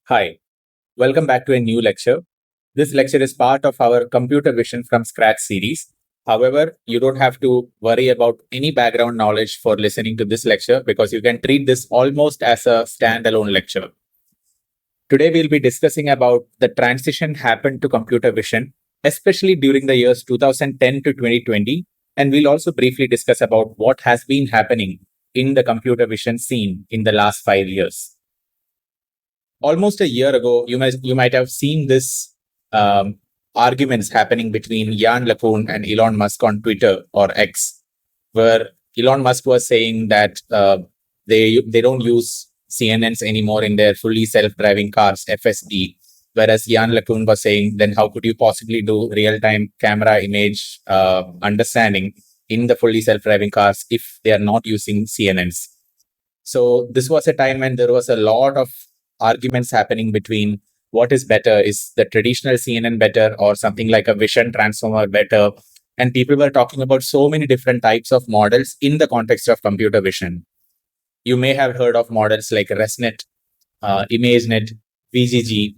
Hi, welcome back to a new lecture. This lecture is part of our Computer Vision from Scratch series. However, you don't have to worry about any background knowledge for listening to this lecture because you can treat this almost as a standalone lecture. Today, we'll be discussing about the transition happened to computer vision, especially during the years 2010 to 2020. And we'll also briefly discuss about what has been happening in the computer vision scene in the last 5 years. Almost a year ago, you might have seen this arguments happening between Jan LeCun and Elon Musk on Twitter or X, where Elon Musk was saying that they don't use CNNs anymore in their fully self-driving cars, FSD, whereas Jan LeCun was saying, then how could you possibly do real-time camera image understanding in the fully self-driving cars if they are not using CNNs? So this was a time when there was a lot of arguments happening between what is better. Is the traditional CNN better or something like a vision transformer better? And people were talking about so many different types of models in the context of computer vision. You may have heard of models like ResNet, ImageNet, VGG,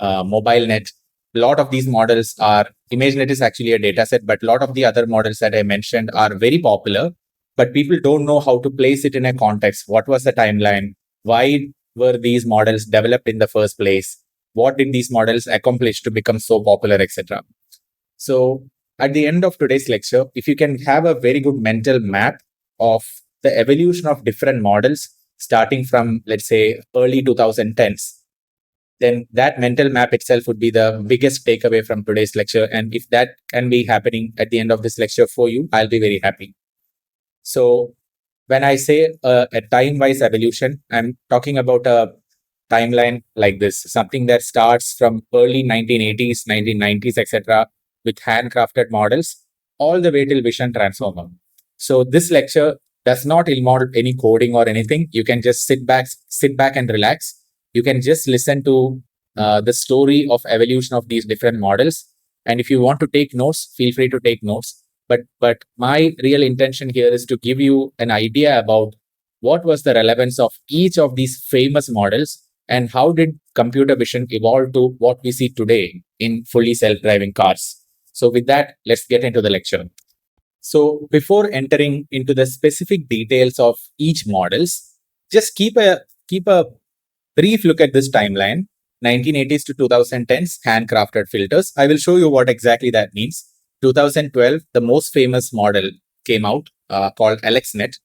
MobileNet. A lot of these models are, ImageNet is actually a data set, but a lot of the other models that I mentioned are very popular, but people don't know how to place it in a context. What was the timeline? Why were these models developed in the first place? What did these models accomplish to become so popular, etc.? So at the end of today's lecture, if you can have a very good mental map of the evolution of different models, starting from, let's say, early 2010s, then that mental map itself would be the biggest takeaway from today's lecture. And if that can be happening at the end of this lecture for you, I'll be very happy. So when I say a time-wise evolution, I'm talking about a timeline like this, something that starts from early 1980s, 1990s, etc., with handcrafted models, all the way till vision transformer. So this lecture does not involve any coding or anything. You can just sit back and relax. You can just listen to the story of evolution of these different models. And if you want to take notes, feel free to take notes. But my real intention here is to give you an idea about what was the relevance of each of these famous models and how did computer vision evolve to what we see today in fully self-driving cars. So with that, let's get into the lecture. So before entering into the specific details of each models, just keep a brief look at this timeline, 1980s to 2010s handcrafted filters. I will show you what exactly that means. 2012, the most famous model came out called AlexNet.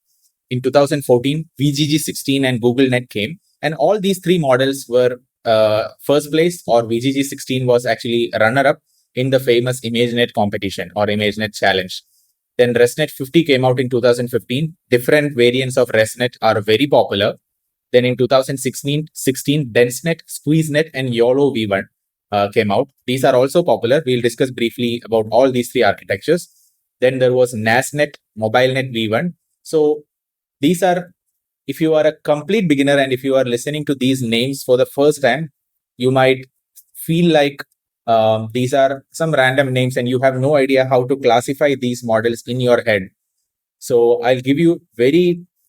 In 2014, VGG16 and GoogleNet came. And all these three models were first place, or VGG16 was actually a runner-up in the famous ImageNet competition or ImageNet challenge. Then ResNet 50 came out in 2015. Different variants of ResNet are very popular. Then in 2016, DenseNet, SqueezeNet, and YOLO V1 came out. These are also popular. We'll discuss briefly about all these three architectures. Then there was NASNet, MobileNet V1. So these are, if you are a complete beginner and if you are listening to these names for the first time, you might feel like these are some random names and you have no idea how to classify these models in your head. So I'll give you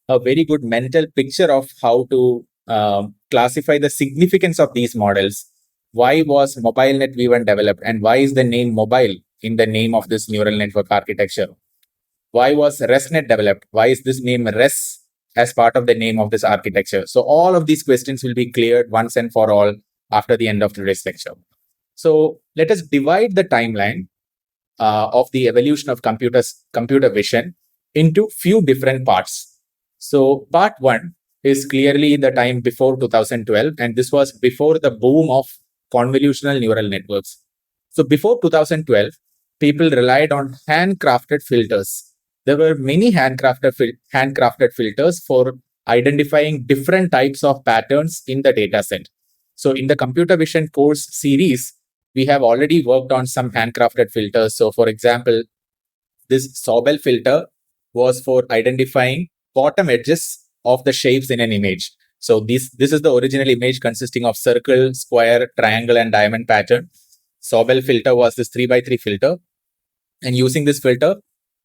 a very good mental picture of how to classify the significance of these models. Why was MobileNet V1 developed and why is the name mobile in the name of this neural network architecture? Why was ResNet developed? Why is this name Res as part of the name of this architecture? So all of these questions will be cleared once and for all after the end of today's lecture. So let us divide the timeline of the evolution of computer vision into few different parts. So part one is clearly the time before 2012, and this was before the boom of convolutional neural networks. So before 2012, people relied on handcrafted filters. There were many handcrafted filters for identifying different types of patterns in the data set. So in the computer vision course series, we have already worked on some handcrafted filters. So for example, this Sobel filter was for identifying bottom edges of the shapes in an image. So this is the original image consisting of circle, square, triangle, and diamond pattern. Sobel filter was this 3x3 filter. And using this filter,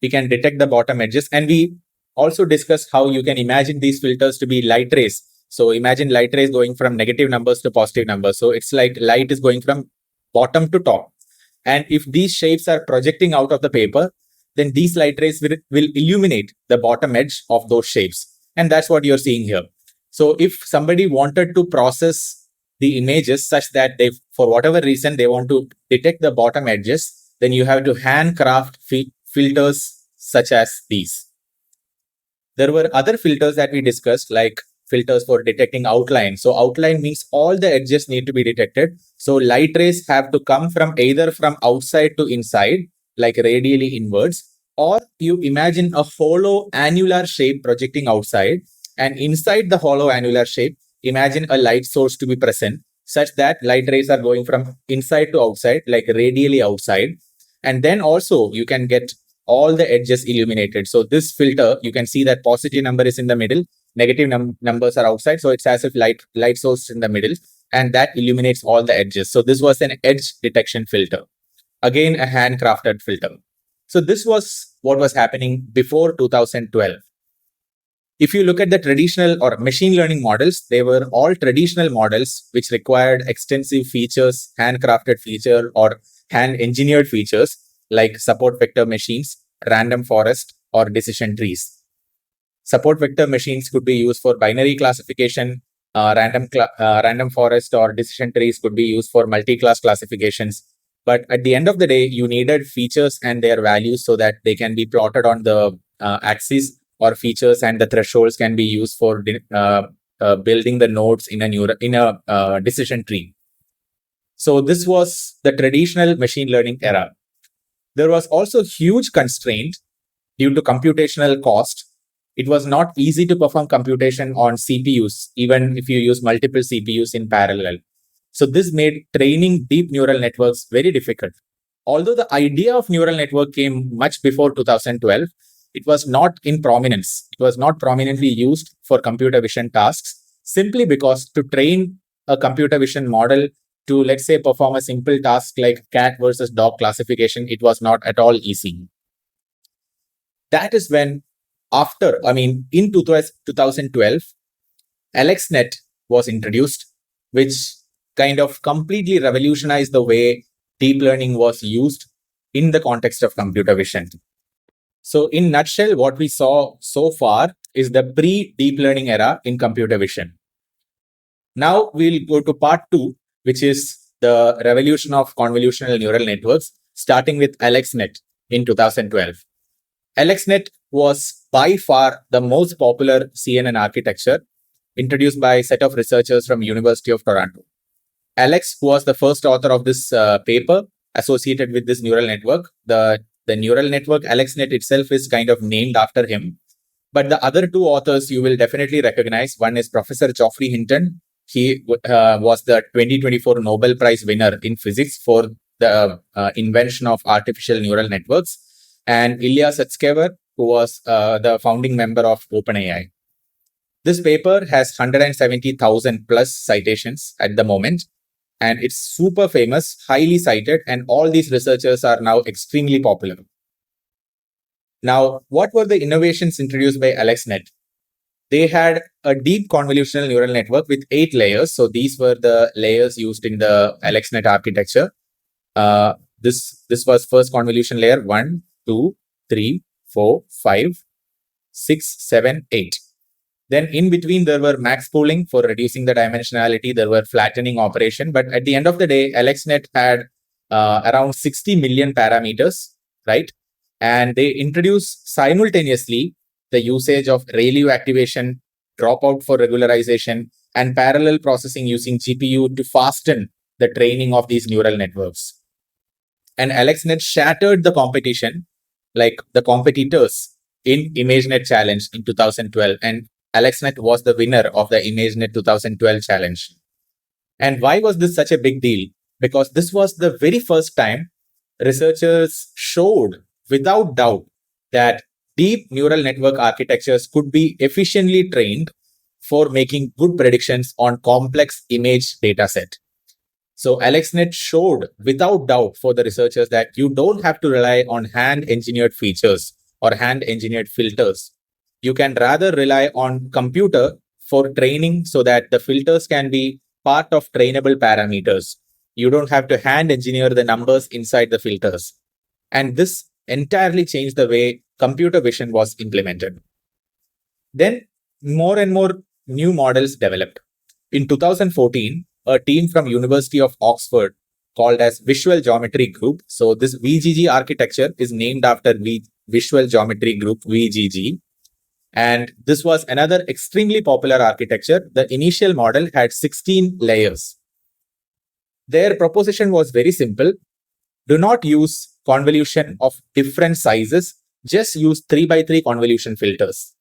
we can detect the bottom edges. And we also discussed how you can imagine these filters to be light rays So imagine light rays going from negative numbers to positive numbers. So it's like light is going from bottom to top. And if these shapes are projecting out of the paper, then these light rays will illuminate the bottom edge of those shapes. And that's what you're seeing here. So if somebody wanted to process the images such that they, for whatever reason, they want to detect the bottom edges, then you have to handcraft filters such as these. There were other filters that we discussed, like filters for detecting outline. So outline means all the edges need to be detected. So light rays have to come from either from outside to inside, like radially inwards, or you imagine a hollow annular shape projecting outside, and inside the hollow annular shape, imagine a light source to be present such that light rays are going from inside to outside, like radially outside. And then also you can get all the edges illuminated. So this filter, you can see that positive number is in the middle, negative numbers are outside. So it's as if light source in the middle, and that illuminates all the edges. So this was an edge detection filter. Again, a handcrafted filter. So this was what was happening before 2012. If you look at the traditional or machine learning models, they were all traditional models which required extensive features, handcrafted feature or hand engineered features like support vector machines, random forest, or decision trees. Support vector machines could be used for binary classification, random forest or decision trees could be used for multi-class classifications. But at the end of the day, you needed features and their values so that they can be plotted on the axis, or features and the thresholds can be used for building the nodes in a decision tree. So this was the traditional machine learning era. There was also huge constraint due to computational cost. It was not easy to perform computation on CPUs, even if you use multiple CPUs in parallel. So this made training deep neural networks very difficult. Although the idea of neural network came much before 2012, it was not in prominence. It was not prominently used for computer vision tasks, simply because to train a computer vision model to, let's say, perform a simple task like cat versus dog classification, it was not at all easy. That is when, in 2012, AlexNet was introduced, which kind of completely revolutionized the way deep learning was used in the context of computer vision. So in nutshell, what we saw so far is the pre-deep learning era in computer vision. Now we'll go to part 2, which is the revolution of convolutional neural networks, starting with AlexNet in 2012. AlexNet was by far the most popular CNN architecture, introduced by a set of researchers from University of Toronto. Alex, who was the first author of this paper associated with this neural network, the neural network AlexNet itself is kind of named after him. But the other two authors you will definitely recognize. One is Professor Geoffrey Hinton. He was the 2024 Nobel Prize winner in physics for the invention of artificial neural networks. And Ilya Sutskever, who was the founding member of OpenAI. This paper has 170,000 plus citations at the moment. And it's super famous, highly cited, and all these researchers are now extremely popular. Now, what were the innovations introduced by AlexNet? They had a deep convolutional neural network with 8 layers. So these were the layers used in the AlexNet architecture. This was first convolution layer 1, 2, 3, 4, 5, 6, 7, 8. Then in between, there were max pooling for reducing the dimensionality. There were flattening operation. But at the end of the day, AlexNet had around 60 million parameters, right? And they introduced simultaneously the usage of ReLU activation, dropout for regularization, and parallel processing using GPU to fasten the training of these neural networks. And AlexNet shattered the competition, like the competitors in ImageNet challenge in 2012. And AlexNet was the winner of the ImageNet 2012 challenge. And why was this such a big deal? Because this was the very first time researchers showed without doubt that deep neural network architectures could be efficiently trained for making good predictions on complex image dataset. So AlexNet showed without doubt for the researchers that you don't have to rely on hand-engineered features or hand-engineered filters. You can rather rely on computer for training so that the filters can be part of trainable parameters. You don't have to hand engineer the numbers inside the filters. And this entirely changed the way computer vision was implemented. Then more and more new models developed. In 2014, a team from University of Oxford called as Visual Geometry Group. So this VGG architecture is named after Visual Geometry Group, VGG. And this was another extremely popular architecture. The initial model had 16 layers. Their proposition was very simple. Do not use convolution of different sizes. Just use 3x3 convolution filters.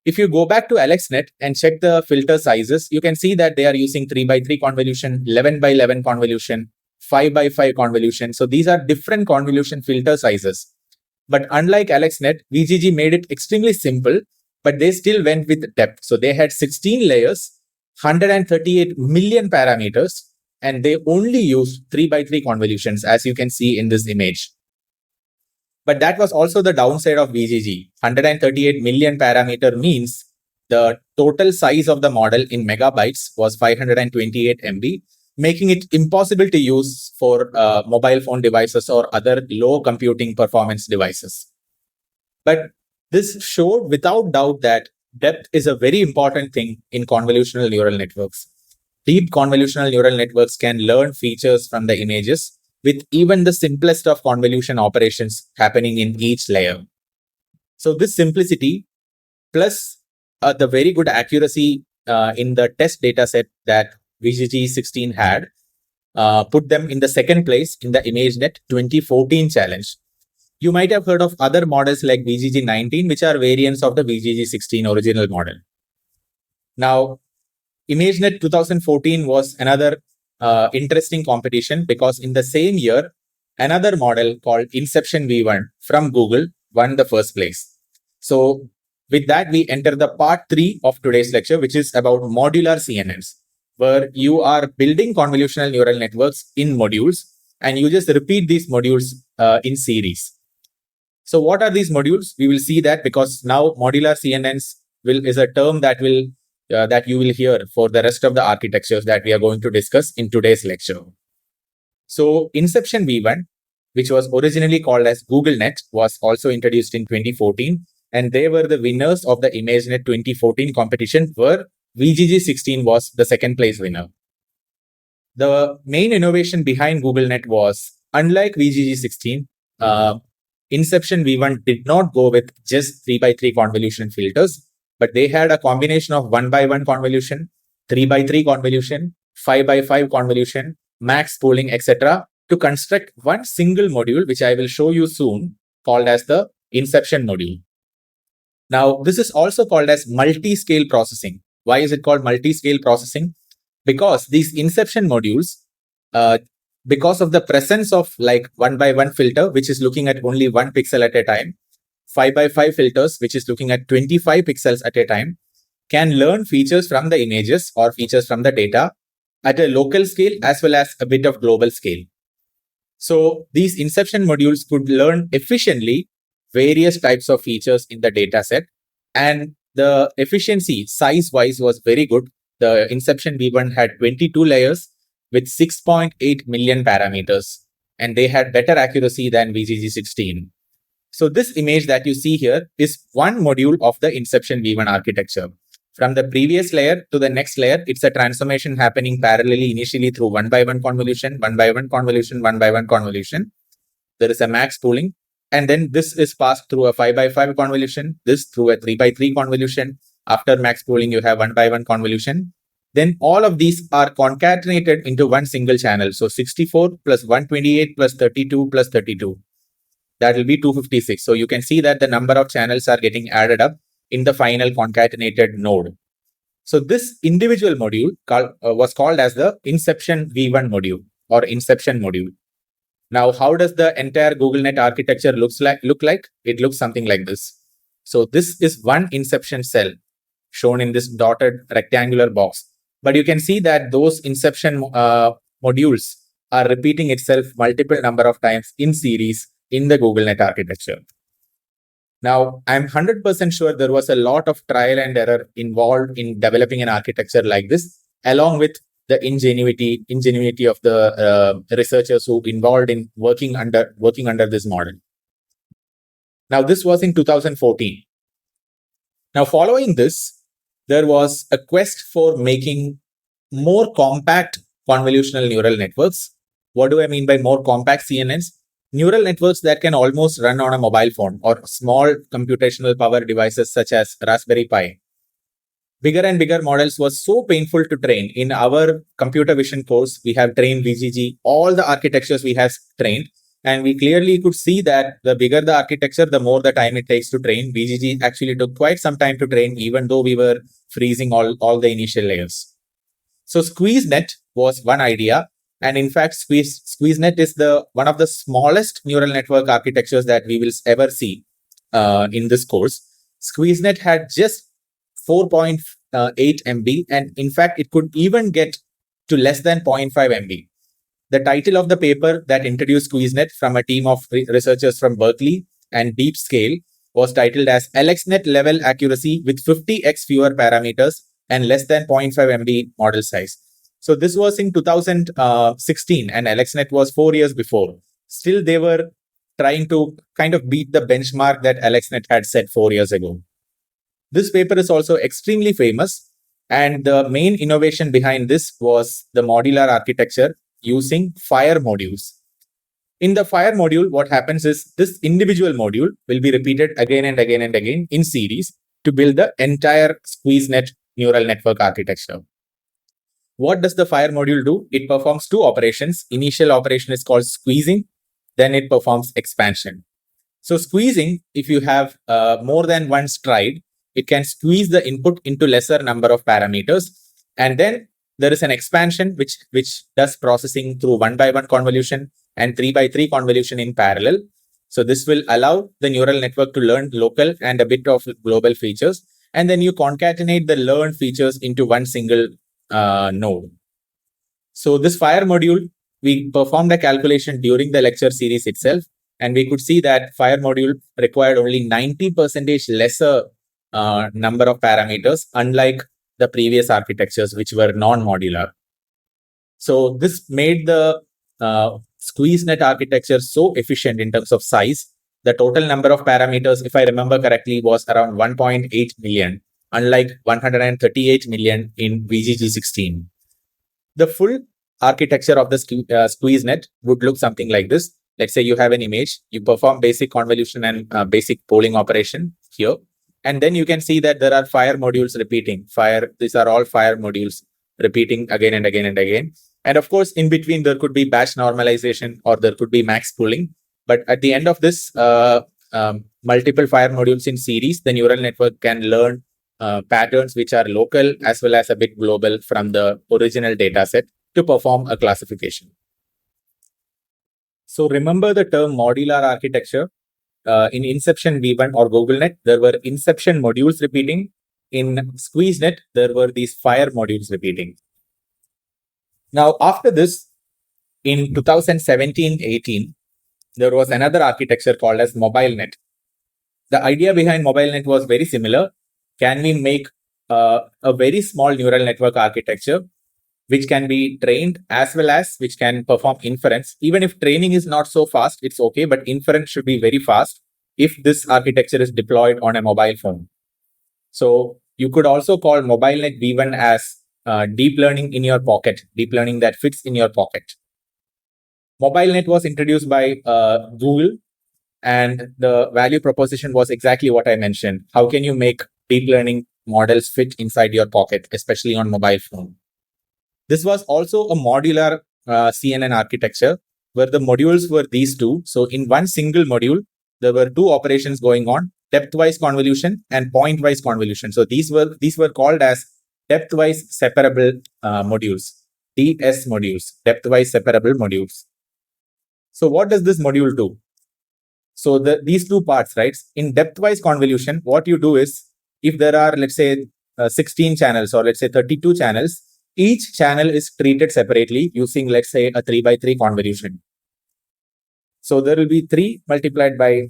If you go back to AlexNet and check the filter sizes, you can see that they are using 3x3 convolution, 11x11 convolution, 5x5 convolution. So these are different convolution filter sizes. But unlike AlexNet, VGG made it extremely simple, but they still went with depth. So they had 16 layers, 138 million parameters, and they only used 3x3 convolutions, as you can see in this image. But that was also the downside of VGG. 138 million parameter means the total size of the model in megabytes was 528 MB, making it impossible to use for mobile phone devices or other low computing performance devices. But this showed without doubt that depth is a very important thing in convolutional neural networks. Deep convolutional neural networks can learn features from the images with even the simplest of convolution operations happening in each layer. So this simplicity plus the very good accuracy in the test dataset that VGG16 had put them in the second place in the ImageNet 2014 challenge. You might have heard of other models like VGG19, which are variants of the VGG16 original model. Now, ImageNet 2014 was another interesting competition because in the same year, another model called Inception V1 from Google won the first place. So with that, we enter the part 3 of today's lecture, which is about modular CNNs, where you are building convolutional neural networks in modules and you just repeat these modules in series. So what are these modules? We will see that because now modular CNNs is a term that you will hear for the rest of the architectures that we are going to discuss in today's lecture. So Inception V1, which was originally called as GoogleNet, was also introduced in 2014, and they were the winners of the ImageNet 2014 competition, where VGG16 was the second place winner. The main innovation behind GoogleNet was, unlike VGG16, Inception V1 did not go with just 3x3 convolution filters, but they had a combination of 1x1 convolution, 3x3 convolution, 5x5 convolution, max pooling, etc. to construct one single module, which I will show you soon, called as the Inception module. Now, this is also called as multi-scale processing. Why is it called multi-scale processing? Because these Inception modules, because of the presence of like 1x1 filter, which is looking at only 1 pixel at a time, 5x5 filters, which is looking at 25 pixels at a time, can learn features from the images or features from the data at a local scale as well as a bit of global scale. So these Inception modules could learn efficiently various types of features in the data set, and the efficiency size-wise was very good. The Inception V1 had 22 layers with 6.8 million parameters, and they had better accuracy than VGG16. So this image that you see here is one module of the Inception V1 architecture. From the previous layer to the next layer, it's a transformation happening parallelly initially through 1x1 convolution, 1x1 convolution, 1x1 convolution. There is a max pooling. And then this is passed through a 5x5 convolution, this through a 3x3 convolution. After max pooling, you have 1x1 convolution. Then all of these are concatenated into one single channel. So 64 plus 128 plus 32 plus 32. That will be 256. So you can see that the number of channels are getting added up in the final concatenated node. So this individual module was called as the Inception V1 module or Inception module. Now, how does the entire GoogleNet architecture look like? It looks something like this. So this is one Inception cell shown in this dotted rectangular box. But you can see that those Inception modules are repeating itself multiple number of times in series in the GoogleNet architecture. Now, I'm 100% sure there was a lot of trial and error involved in developing an architecture like this, along with the ingenuity of the researchers who involved in working under this model. Now, this was in 2014. Now, following this, there was a quest for making more compact convolutional neural networks. What do I mean by more compact CNNs? Neural networks that can almost run on a mobile phone or small computational power devices such as Raspberry Pi. Bigger and bigger models was so painful to train. In our computer vision course, we have trained VGG, all the architectures we have trained. And we clearly could see that the bigger the architecture, the more the time it takes to train. VGG actually took quite some time to train, even though we were freezing all the initial layers. So SqueezeNet was one idea. And in fact, SqueezeNet is one of the smallest neural network architectures that we will ever see in this course. SqueezeNet had just 4.8 MB, and in fact, it could even get to less than 0.5 MB. The title of the paper that introduced SqueezeNet from a team of researchers from Berkeley and DeepScale was titled as AlexNet level accuracy with 50x fewer parameters and less than 0.5 MB model size. So this was in 2016, and AlexNet was 4 years before. Still, they were trying to kind of beat the benchmark that AlexNet had set 4 years ago. This paper is also extremely famous, and the main innovation behind this was the modular architecture using FIRE modules. In the FIRE module, what happens is this individual module will be repeated again and again and again in series to build the entire SqueezeNet neural network architecture. What does the FIRE module do? It performs two operations. Initial operation is called squeezing, then it performs expansion. So squeezing, if you have more than one stride, it can squeeze the input into lesser number of parameters. And then there is an expansion which does processing through 1x1 convolution and 3x3 convolution in parallel. So this will allow the neural network to learn local and a bit of global features. And then you concatenate the learned features into one single node. So this FIRE module, we performed a calculation during the lecture series itself, and we could see that FIRE module required only 90% lesser number of parameters, unlike the previous architectures, which were non-modular. So this made the SqueezeNet architecture so efficient in terms of size. The total number of parameters, if I remember correctly, was around 1.8 million, unlike 138 million in VGG16. The full architecture of the SqueezeNet would look something like this. Let's say you have an image, you perform basic convolution and basic polling operation here. And then you can see that there are FIRE modules repeating. These are all FIRE modules repeating again and again and again. And of course, in between, there could be batch normalization or there could be max pooling. But at the end of this, multiple FIRE modules in series, the neural network can learn patterns which are local as well as a bit global from the original data set to perform a classification. So remember the term modular architecture. In Inception V1 or GoogleNet, there were Inception modules repeating. In SqueezeNet, there were these FIRE modules repeating. Now, after this, in 2017-18, there was another architecture called as MobileNet. The idea behind MobileNet was very similar. Can we make a very small neural network architecture which can be trained as well as which can perform inference? Even if training is not so fast, it's okay, but inference should be very fast if this architecture is deployed on a mobile phone. So you could also call MobileNet V1 as deep learning in your pocket, deep learning that fits in your pocket. MobileNet was introduced by Google, and the value proposition was exactly what I mentioned. How can you make deep learning models fit inside your pocket, especially on mobile phone? This was also a modular CNN architecture where the modules were these two. So in one single module, there were two operations going on: depth-wise convolution and point-wise convolution. So these were called as depth-wise separable modules, DS modules, depth-wise separable modules. So what does this module do? So these two parts, right? In depth-wise convolution, what you do is, if there are, let's say, 16 channels or let's say 32 channels, each channel is treated separately using, let's say, a 3x3 convolution. So there will be 3 multiplied by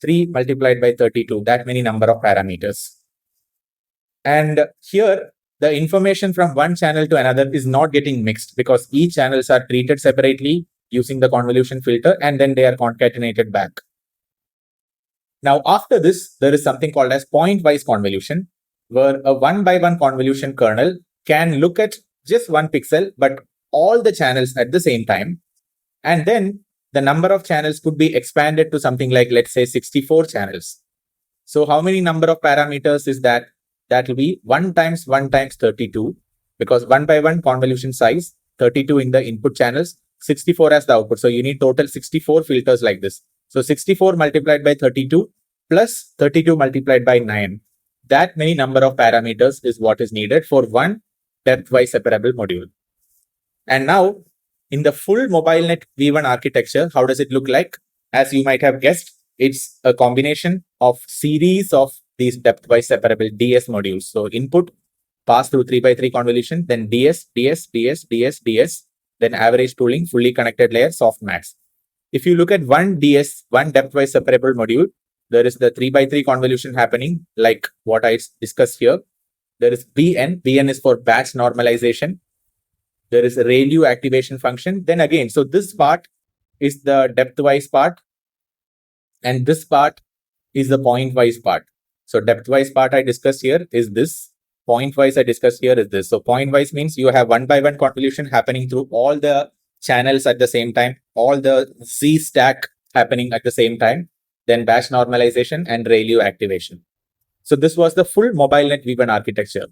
3 multiplied by 32, that many number of parameters. And here, the information from one channel to another is not getting mixed because each channels are treated separately using the convolution filter, and then they are concatenated back. Now, after this, there is something called as point-wise convolution, where a one-by-one convolution kernel can look at just one pixel, but all the channels at the same time. And then the number of channels could be expanded to something like, let's say, 64 channels. So how many number of parameters is that? That will be 1 times 1 times 32, because 1 by 1 convolution size, 32 in the input channels, 64 as the output. So you need total 64 filters like this. So 64 multiplied by 32 plus 32 multiplied by 9. That many number of parameters is what is needed for one depth-wise separable module. And now, in the full MobileNet V1 architecture, how does it look like? As you might have guessed, it's a combination of series of these depth-wise separable DS modules. So input, pass through 3x3 convolution, then DS, DS, DS, DS, DS, then average pooling, fully connected layer, softmax. If you look at one DS, one depth-wise separable module, there is the 3x3 convolution happening, like what I discussed here. There is BN. BN is for batch normalization. There is a ReLU activation function. Then again, so this part is the depth-wise part, and this part is the point-wise part. So depth-wise part I discussed here is this. Point-wise I discussed here is this. So point-wise means you have 1 by 1 convolution happening through all the channels at the same time, all the Z stack happening at the same time, then batch normalization and ReLU activation. So this was the full MobileNet V1 architecture.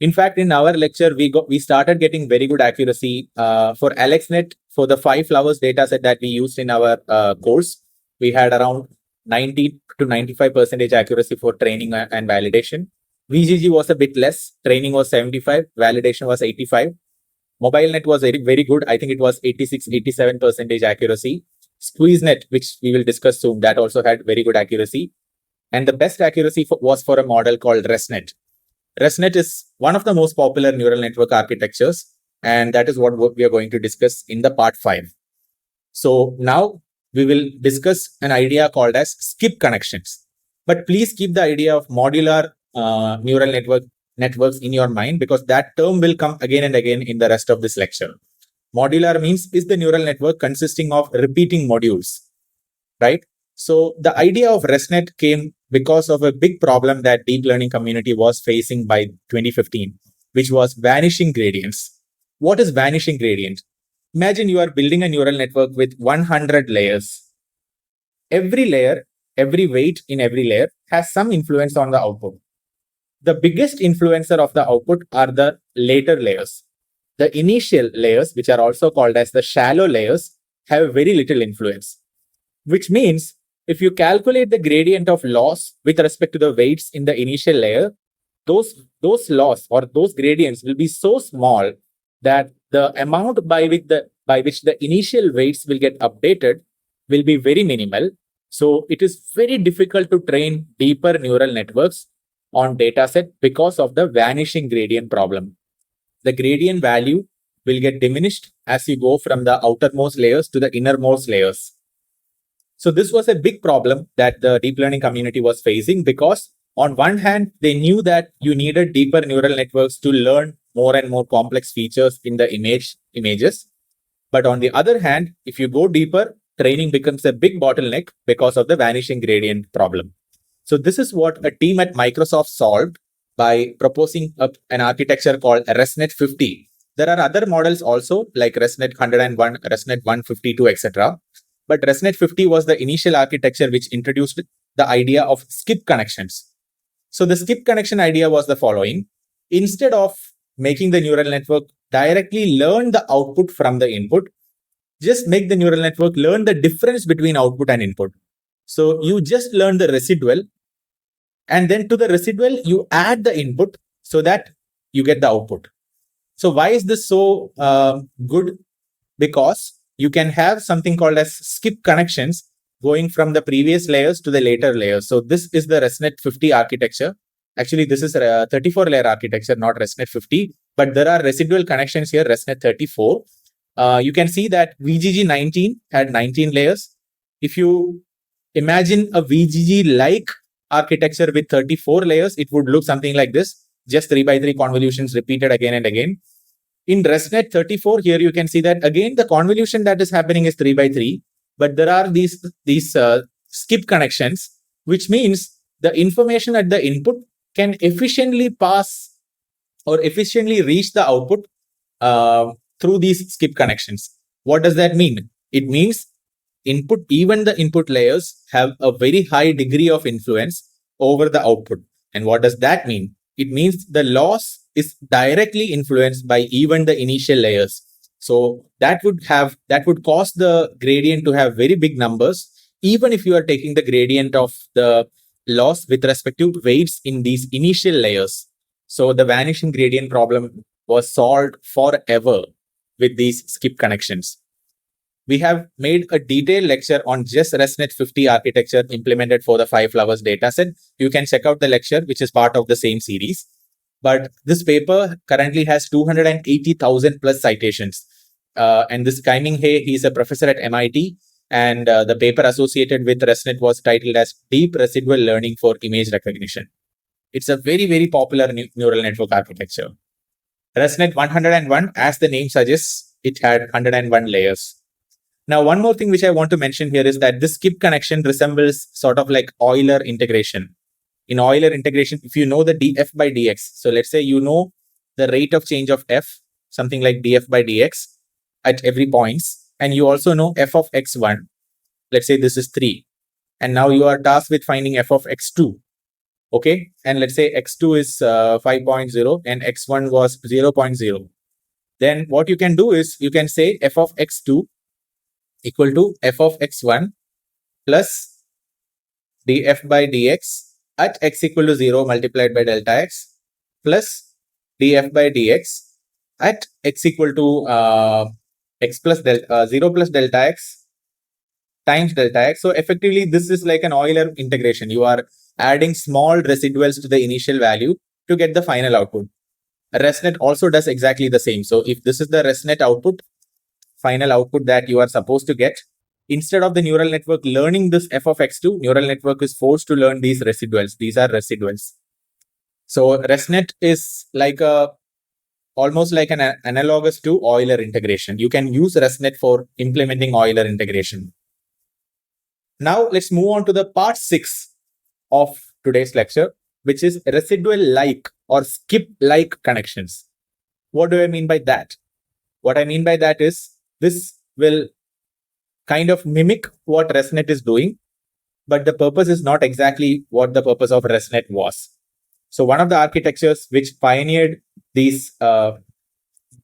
In fact, in our lecture, we started getting very good accuracy for AlexNet. For the 5 flowers dataset that we used in our course, we had around 90 to 95% accuracy for training and validation. VGG was a bit less. Training was 75, validation was 85. MobileNet was very good. I think it was 86, 87% accuracy. SqueezeNet, which we will discuss soon, that also had very good accuracy. And the best accuracy was for a model called ResNet. ResNet is one of the most popular neural network architectures, and that is what we are going to discuss in the part 5. So now we will discuss an idea called as skip connections. But please keep the idea of modular neural networks in your mind, because that term will come again and again in the rest of this lecture. Modular means is the neural network consisting of repeating modules, right? So the idea of ResNet came because of a big problem that deep learning community was facing by 2015, which was vanishing gradients. What is vanishing gradient? Imagine you are building a neural network with 100 layers. Every layer, every weight in every layer has some influence on the output. The biggest influencer of the output are the later layers. The initial layers, which are also called as the shallow layers, have very little influence, which means if you calculate the gradient of loss with respect to the weights in the initial layer, those loss or those gradients will be so small that the amount by which the initial weights will get updated will be very minimal. So it is very difficult to train deeper neural networks on dataset because of the vanishing gradient problem. The gradient value will get diminished as you go from the outermost layers to the innermost layers. So this was a big problem that the deep learning community was facing, because on one hand, they knew that you needed deeper neural networks to learn more and more complex features in the images. But on the other hand, if you go deeper, training becomes a big bottleneck because of the vanishing gradient problem. So this is what a team at Microsoft solved by proposing an architecture called ResNet 50. There are other models also like ResNet 101, ResNet 152, etc. But ResNet 50 was the initial architecture which introduced the idea of skip connections. So the skip connection idea was the following. Instead of making the neural network directly learn the output from the input, just make the neural network learn the difference between output and input. So you just learn the residual, and then to the residual, you add the input so that you get the output. So why is this so good? Because you can have something called as skip connections going from the previous layers to the later layers. So this is the ResNet 50 architecture. Actually, this is a 34-layer architecture, not ResNet 50. But there are residual connections here, ResNet 34. You can see that VGG 19 had 19 layers. If you Imagine a VGG-like architecture with 34 layers. It would look something like this, just 3 by 3 convolutions repeated again and again. In ResNet 34, here you can see that again, the convolution that is happening is 3 by 3, but there are these skip connections, which means the information at the input can efficiently pass or efficiently reach the output through these skip connections. What does that mean? It means even the input layers have a very high degree of influence over the output. And what does that mean? It means the loss is directly influenced by even the initial layers. So that would cause the gradient to have very big numbers, even if you are taking the gradient of the loss with respect to weights in these initial layers. So the vanishing gradient problem was solved forever with these skip connections. We have made a detailed lecture on just ResNet 50 architecture implemented for the 5 flowers dataset. You can check out the lecture, which is part of the same series. But this paper currently has 280,000 plus citations. And this Kai-Ming He, he's a professor at MIT. And the paper associated with ResNet was titled as Deep Residual Learning for Image Recognition. It's a very, very popular neural network architecture. ResNet 101, as the name suggests, it had 101 layers. Now, one more thing which I want to mention here is that this skip connection resembles sort of like Euler integration. In Euler integration, if you know the df by dx, so let's say you know the rate of change of f, something like df by dx at every points, and you also know f of x1, let's say this is 3, and now you are tasked with finding f of x2, okay? And let's say x2 is 5.0 and x1 was 0.0. Then what you can do is you can say f of x2 equal to f of x1 plus df by dx at x equal to 0 multiplied by delta x plus df by dx at x equal to x plus 0 plus delta x times delta x. So effectively, this is like an Euler integration. You are adding small residuals to the initial value to get the final output. ResNet also does exactly the same. So if this is the ResNet output, final output that you are supposed to get, instead of the neural network learning this f of x2, neural network is forced to learn these residuals. These are residuals. So ResNet is like almost like an analogous to Euler integration. You can use ResNet for implementing Euler integration. Now let's move on to the part 6 of today's lecture, which is residual-like or skip-like connections. What do I mean by that? What I mean by that is this will kind of mimic what ResNet is doing, but the purpose is not exactly what the purpose of ResNet was. So one of the architectures which pioneered these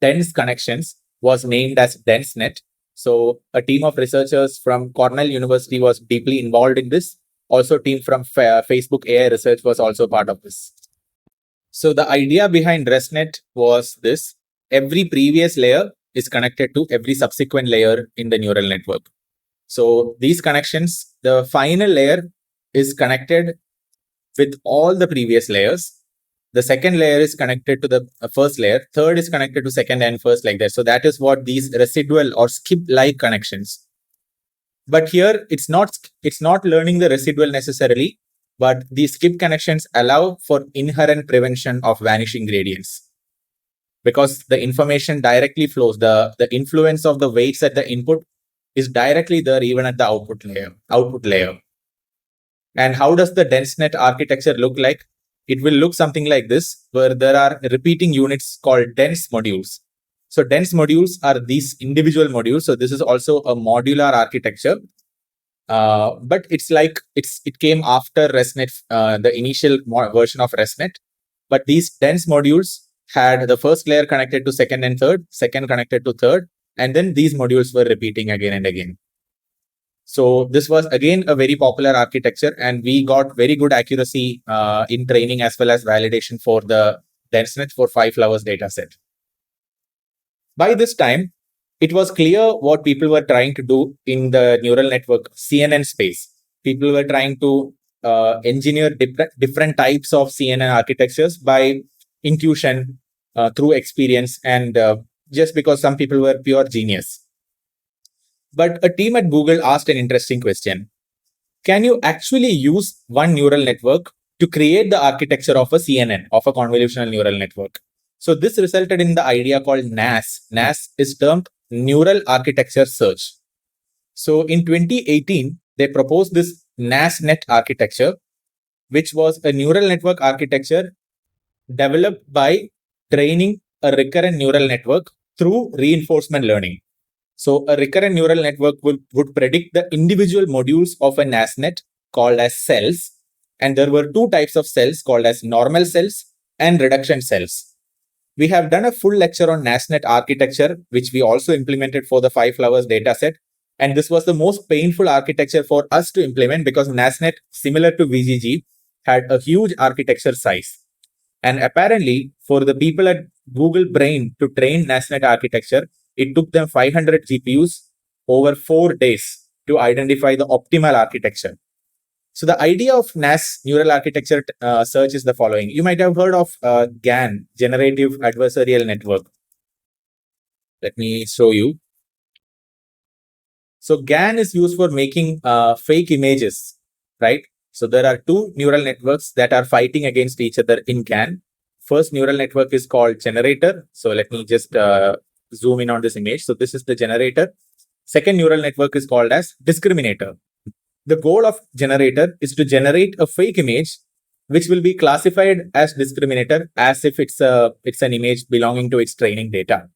dense connections was named as DenseNet. So a team of researchers from Cornell University was deeply involved in this. Also, a team from Facebook AI Research was also part of this. So the idea behind ResNet was this: every previous layer is connected to every subsequent layer in the neural network. So these connections, the final layer is connected with all the previous layers. The second layer is connected to the first layer. Third is connected to second and first, like that. So that is what these residual or skip-like connections. But here it's not learning the residual necessarily, but these skip connections allow for inherent prevention of vanishing gradients, because the information directly flows. The influence of the weights at the input is directly there even at the output layer. And how does the DenseNet architecture look like? It will look something like this, where there are repeating units called dense modules. So dense modules are these individual modules. So this is also a modular architecture. But it's like it came after ResNet, the initial version of ResNet. But these dense modules had the first layer connected to second and third, second connected to third, and then these modules were repeating again and again. So this was again a very popular architecture, and we got very good accuracy in training as well as validation for the DenseNet for 5 flowers dataset. By this time, it was clear what people were trying to do in the neural network CNN space. People were trying to engineer different types of CNN architectures by intuition, through experience, and just because some people were pure genius. But a team at Google asked an interesting question. can you actually use one neural network to create the architecture of a CNN, of a convolutional neural network? So this resulted in the idea called NAS. NAS is termed Neural Architecture Search. So in 2018, they proposed this NASNet architecture, which was a neural network architecture developed by training a recurrent neural network through reinforcement learning. So a recurrent neural network would predict the individual modules of a NASNet called as cells. And there were two types of cells called as normal cells and reduction cells. We have done a full lecture on NASNet architecture, which we also implemented for the 5 flowers dataset. And this was the most painful architecture for us to implement because NASNet, similar to VGG, had a huge architecture size. And apparently, for the people at Google Brain to train NASNet architecture, it took them 500 GPUs over 4 days to identify the optimal architecture. So the idea of NAS, neural architecture search, is the following. You might have heard of GAN, Generative Adversarial Network. Let me show you. So GAN is used for making fake images, right? So there are two neural networks that are fighting against each other in GAN. First neural network is called generator. So let me just zoom in on this image. So this is the generator. Second neural network is called as discriminator. The goal of generator is to generate a fake image, which will be classified as discriminator as if it's an image belonging to its training data.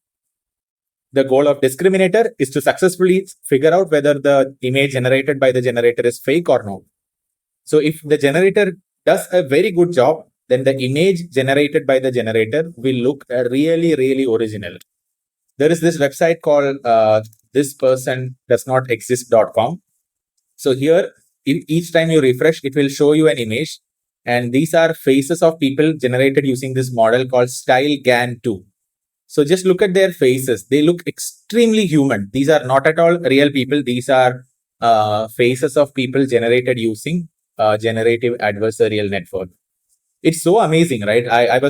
The goal of discriminator is to successfully figure out whether the image generated by the generator is fake or not. So if the generator does a very good job, then the image generated by the generator will look really, really original. There is this website called thispersondoesnotexist.com. So here, each time you refresh, it will show you an image. And these are faces of people generated using this model called StyleGAN2. So just look at their faces. They look extremely human. These are not at all real people. These are faces of people generated using generative adversarial network. It's so amazing, right?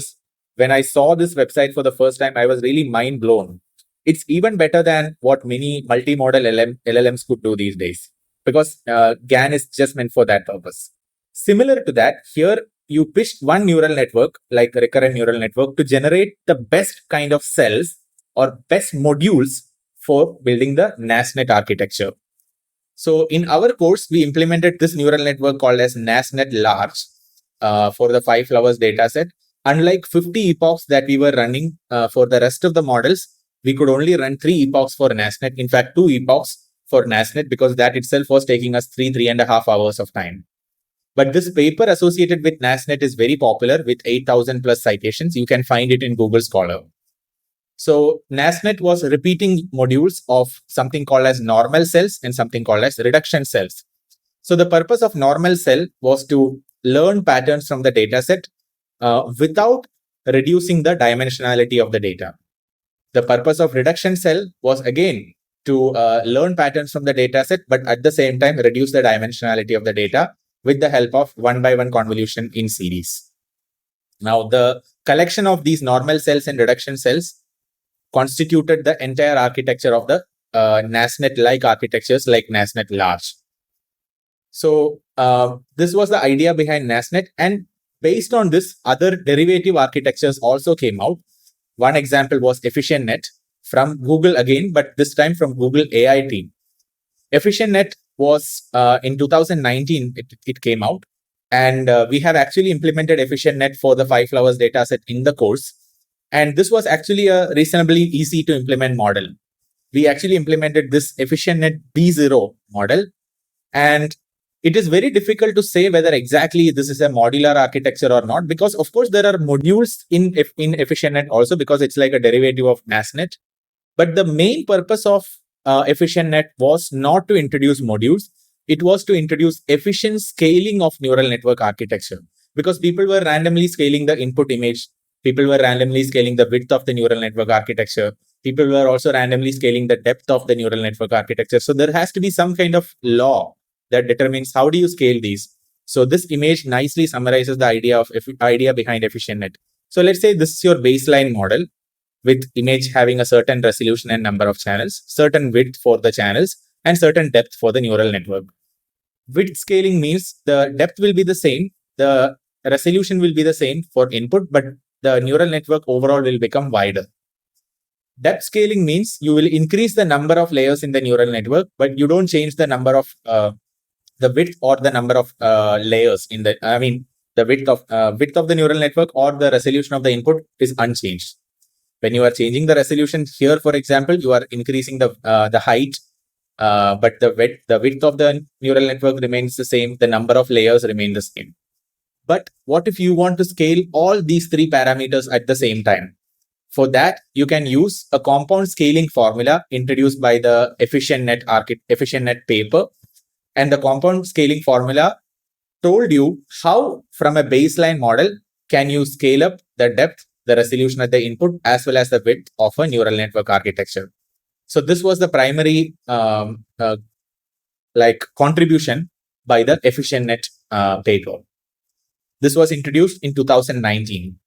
When I saw this website for the first time, I was really mind blown. It's even better than what many multimodal LLMs could do these days, because GAN is just meant for that purpose. Similar to that, here you pitched one neural network, like a recurrent neural network, to generate the best kind of cells or best modules for building the NASNet architecture. So in our course, we implemented this neural network called as NASNet Large for the 5 flowers dataset. Unlike 50 epochs that we were running for the rest of the models, we could only run 3 epochs for NASNet. In fact, 2 epochs for NASNet, because that itself was taking us 3.5 hours of time. But this paper associated with NASNet is very popular with 8,000 plus citations. You can find it in Google Scholar. So NASNet was repeating modules of something called as normal cells and something called as reduction cells. So the purpose of normal cell was to learn patterns from the dataset without reducing the dimensionality of the data. The purpose of reduction cell was again to learn patterns from the dataset, but at the same time reduce the dimensionality of the data with the help of one-by-one convolution in series. Now, the collection of these normal cells and reduction cells constituted the entire architecture of the NASNet-like architectures like NASNet Large. So this was the idea behind NASNet, and based on this, other derivative architectures also came out. One example was EfficientNet from Google again, but this time from Google AI team. EfficientNet was in 2019, it came out. And we have actually implemented EfficientNet for the 5 flowers dataset in the course. And this was actually a reasonably easy to implement model. We actually implemented this EfficientNet B0 model. And it is very difficult to say whether exactly this is a modular architecture or not, because of course there are modules in EfficientNet also, because it's like a derivative of NASNet. But the main purpose of EfficientNet was not to introduce modules. It was to introduce efficient scaling of neural network architecture, because people were randomly scaling the input image. People were randomly scaling the width of the neural network architecture. People were also randomly scaling the depth of the neural network architecture. So there has to be some kind of law that determines how do you scale these. So this image nicely summarizes the idea behind EfficientNet. So let's say this is your baseline model with image having a certain resolution and number of channels, certain width for the channels, and certain depth for the neural network. Width scaling means the depth will be the same, the resolution will be the same for input, but the neural network overall will become wider. Depth scaling means you will increase the number of layers in the neural network, but you don't change the number of the width or the number of layers in the, the width of the neural network or the resolution of the input is unchanged. When you are changing the resolution here, for example, you are increasing the height, but the width of the neural network remains the same. The number of layers remain the same. But what if you want to scale all these three parameters at the same time? For that, you can use a compound scaling formula introduced by the EfficientNet paper. And the compound scaling formula told you how, from a baseline model, can you scale up the depth, the resolution at the input, as well as the width of a neural network architecture. So this was the primary contribution by the EfficientNet paper. This was introduced in 2019.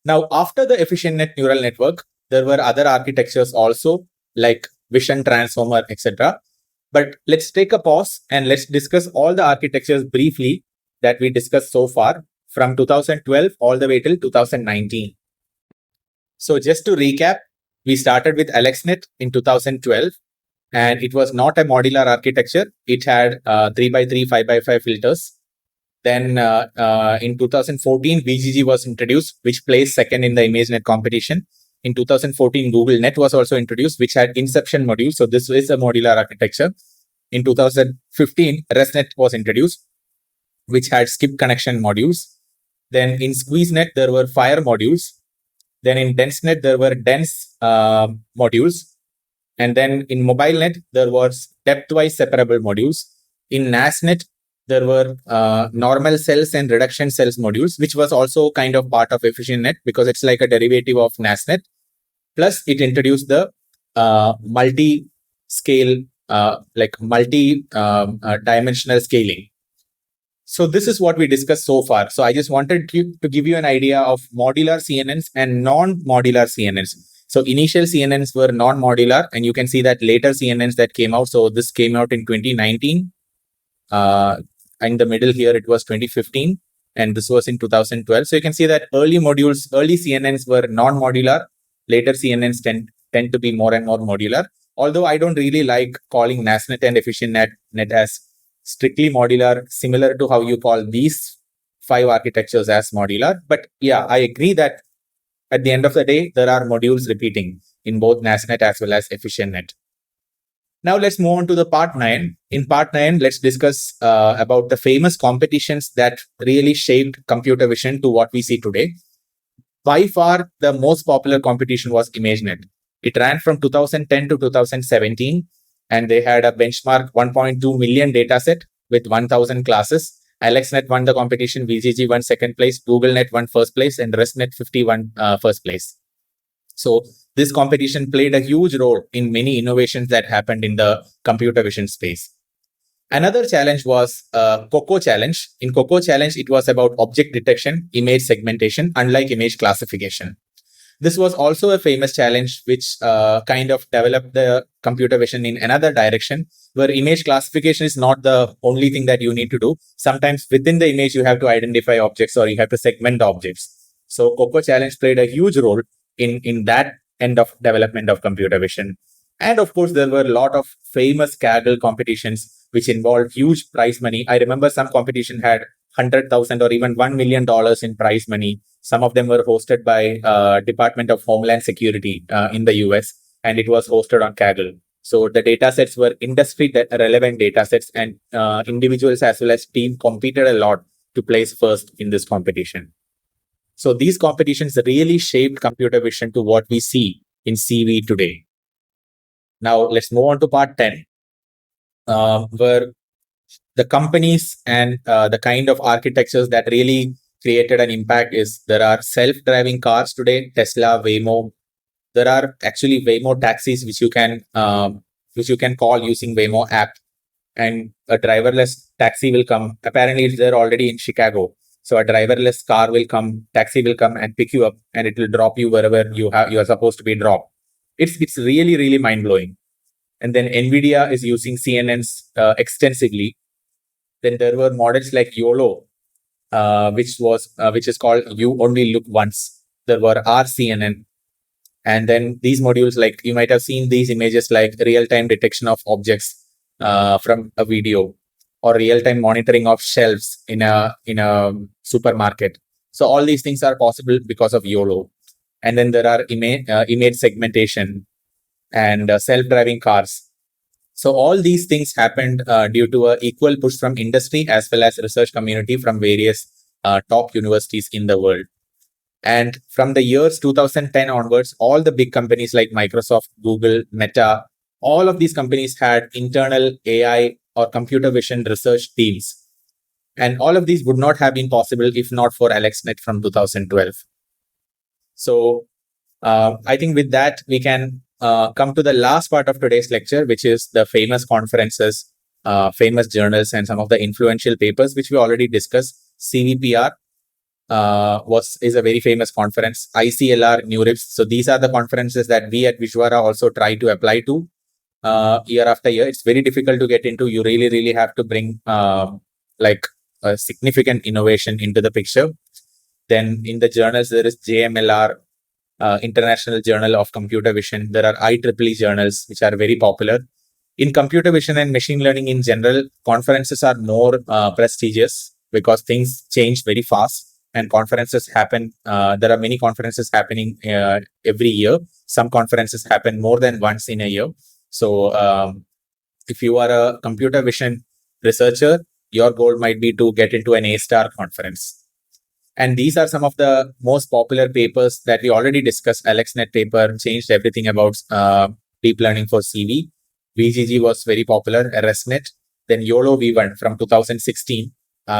Now, after the EfficientNet neural network, there were other architectures also, like vision transformer, etc. But let's take a pause and let's discuss all the architectures briefly that we discussed so far from 2012 all the way till 2019. So just to recap, we started with AlexNet in 2012, and it was not a modular architecture. It had 3x3, 5x5 filters. Then in 2014, VGG was introduced, which placed second in the ImageNet competition. In 2014, GoogleNet was also introduced, which had Inception module. So this is a modular architecture. In 2015, ResNet was introduced, which had skip connection modules. Then in SqueezeNet, there were fire modules. Then in DenseNet, there were dense modules. And then in MobileNet, there was depth-wise separable modules. In NASNet, there were normal cells and reduction cells modules, which was also kind of part of EfficientNet because it's like a derivative of NASNet. Plus, it introduced the multi-scale, multi-dimensional scaling. So this is what we discussed so far. So I just wanted to give you an idea of modular CNNs and non-modular CNNs. So initial CNNs were non-modular, and you can see that later CNNs that came out. So this came out in 2019. In the middle here, it was 2015, and this was in 2012. So you can see that early CNNs were non-modular. Later CNNs tend to be more and more modular. Although I don't really like calling NASNet and EfficientNet as strictly modular, similar to how you call these 5 architectures as modular. But yeah, I agree that at the end of the day, there are modules repeating in both NASNet as well as EfficientNet. Now let's move on to the part 9. In part 9, let's discuss about the famous competitions that really shaped computer vision to what we see today. By far, the most popular competition was ImageNet. It ran from 2010 to 2017, and they had a benchmark 1.2 million dataset with 1,000 classes. AlexNet won the competition, VGG won second place, GoogleNet won first place, and ResNet 51 first place. So this competition played a huge role in many innovations that happened in the computer vision space. Another challenge was COCO challenge. In COCO challenge, it was about object detection, image segmentation, unlike image classification. This was also a famous challenge which kind of developed the computer vision in another direction, where image classification is not the only thing that you need to do. Sometimes within the image, you have to identify objects or you have to segment objects. So COCO challenge played a huge role in that end of development of computer vision. And of course, there were a lot of famous Kaggle competitions which involved huge prize money. I remember some competition had $100,000 or even $1 million in prize money. Some of them were hosted by Department of Homeland Security in the US, and it was hosted on Kaggle. So the datasets were industry-relevant datasets, and individuals as well as team competed a lot to place first in this competition. So these competitions really shaped computer vision to what we see in CV today. Now let's move on to part 10, where the companies and the kind of architectures that really created an impact is there are self-driving cars today, Tesla, Waymo. There are actually Waymo taxis which you can call using Waymo app, and a driverless taxi will come. Apparently, it's there already in Chicago. So a driverless car will come, taxi will come and pick you up, and it will drop you wherever you are supposed to be dropped. It's really, really mind blowing. And then NVIDIA is using CNNs extensively. Then there were models like YOLO, which is called You Only Look Once. There were RCNN. And then these modules, like you might have seen these images like real-time detection of objects from a video, or real-time monitoring of shelves in a supermarket. So all these things are possible because of YOLO. And then there are image segmentation and self-driving cars. So all these things happened due to an equal push from industry as well as research community from various top universities in the world. And from the years 2010 onwards, all the big companies like Microsoft, Google, Meta, all of these companies had internal AI or computer vision research teams. And all of these would not have been possible if not for AlexNet from 2012. So I think with that, we can come to the last part of today's lecture, which is the famous conferences, famous journals, and some of the influential papers, which we already discussed. CVPR is a very famous conference. ICLR, NeurIPS. So these are the conferences that we at Vishwara also try to apply to year after year. It's very difficult to get into. You really have to bring like a significant innovation into the picture. Then in the journals, there is JMLR, International Journal of Computer Vision. There are IEEE journals, which are very popular. In computer vision and machine learning in general, conferences are more prestigious because things change very fast and conferences happen. There are many conferences happening every year. Some conferences happen more than once in a year. So if you are a computer vision researcher, your goal might be to get into an A-star conference. And these are some of the most popular papers that we already discussed. AlexNet paper changed everything about deep learning for CV. VGG was very popular, ResNet. Then YOLO V1 from 2016.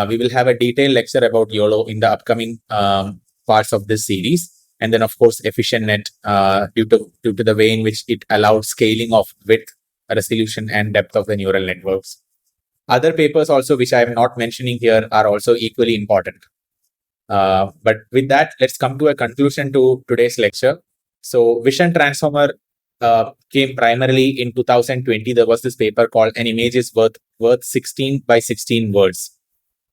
We will have a detailed lecture about YOLO in the upcoming parts of this series. And then, of course, EfficientNet, due to the way in which it allowed scaling of width, resolution, and depth of the neural networks. Other papers also, which I am not mentioning here, are also equally important. But with that, let's come to a conclusion to today's lecture. So Vision Transformer came primarily in 2020. There was this paper called An Image is Worth 16 by 16 Words.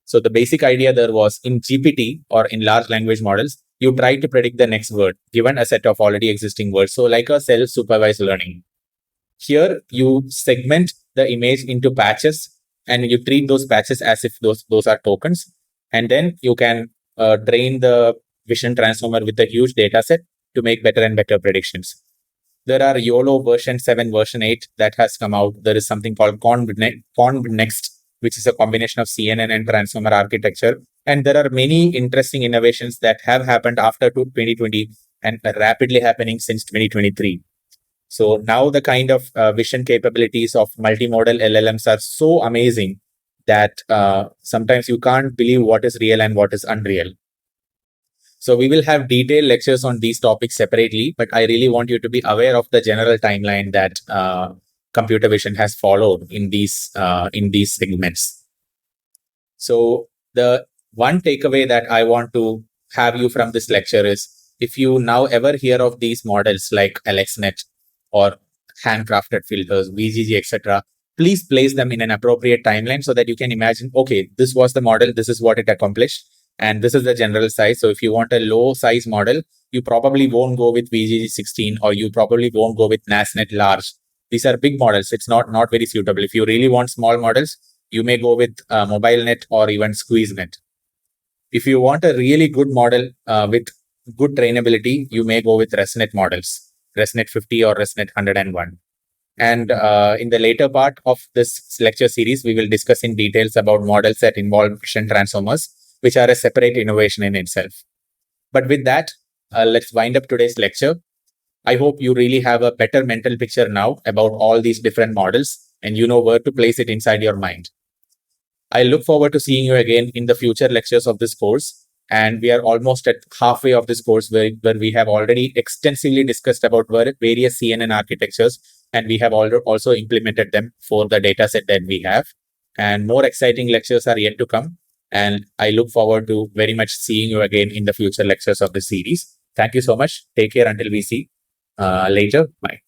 So the basic idea there was, in GPT or in large language models, you try to predict the next word given a set of already existing words. So like a self-supervised learning. Here, you segment the image into patches and you treat those patches as if those are tokens. And then you can train the Vision Transformer with a huge data set to make better and better predictions. There are YOLO version 7, version 8 that has come out. There is something called ConvNext, which is a combination of CNN and transformer architecture. And there are many interesting innovations that have happened after 2020 and are rapidly happening since 2023. So now the kind of vision capabilities of multimodal LLMs are so amazing that sometimes you can't believe what is real and what is unreal. So we will have detailed lectures on these topics separately, but I really want you to be aware of the general timeline that computer vision has followed in these segments. So the one takeaway that I want to have you from this lecture is, if you now ever hear of these models like AlexNet or handcrafted filters, VGG, etc., please place them in an appropriate timeline so that you can imagine, okay, this was the model, this is what it accomplished, and this is the general size. So if you want a low size model, you probably won't go with VGG 16, or you probably won't go with NASNet large. These are big models. It's not very suitable. If you really want small models, you may go with MobileNet or even SqueezeNet. If you want a really good model with good trainability, you may go with ResNet models, ResNet 50 or ResNet 101. And in the later part of this lecture series, we will discuss in details about models that involve vision transformers, which are a separate innovation in itself. But with that, let's wind up today's lecture. I hope you really have a better mental picture now about all these different models, and you know where to place it inside your mind. I look forward to seeing you again in the future lectures of this course. And we are almost at halfway of this course where we have already extensively discussed about various CNN architectures, and we have also implemented them for the data set that we have. And more exciting lectures are yet to come. And I look forward to very much seeing you again in the future lectures of the series. Thank you so much. Take care until we see later. Bye.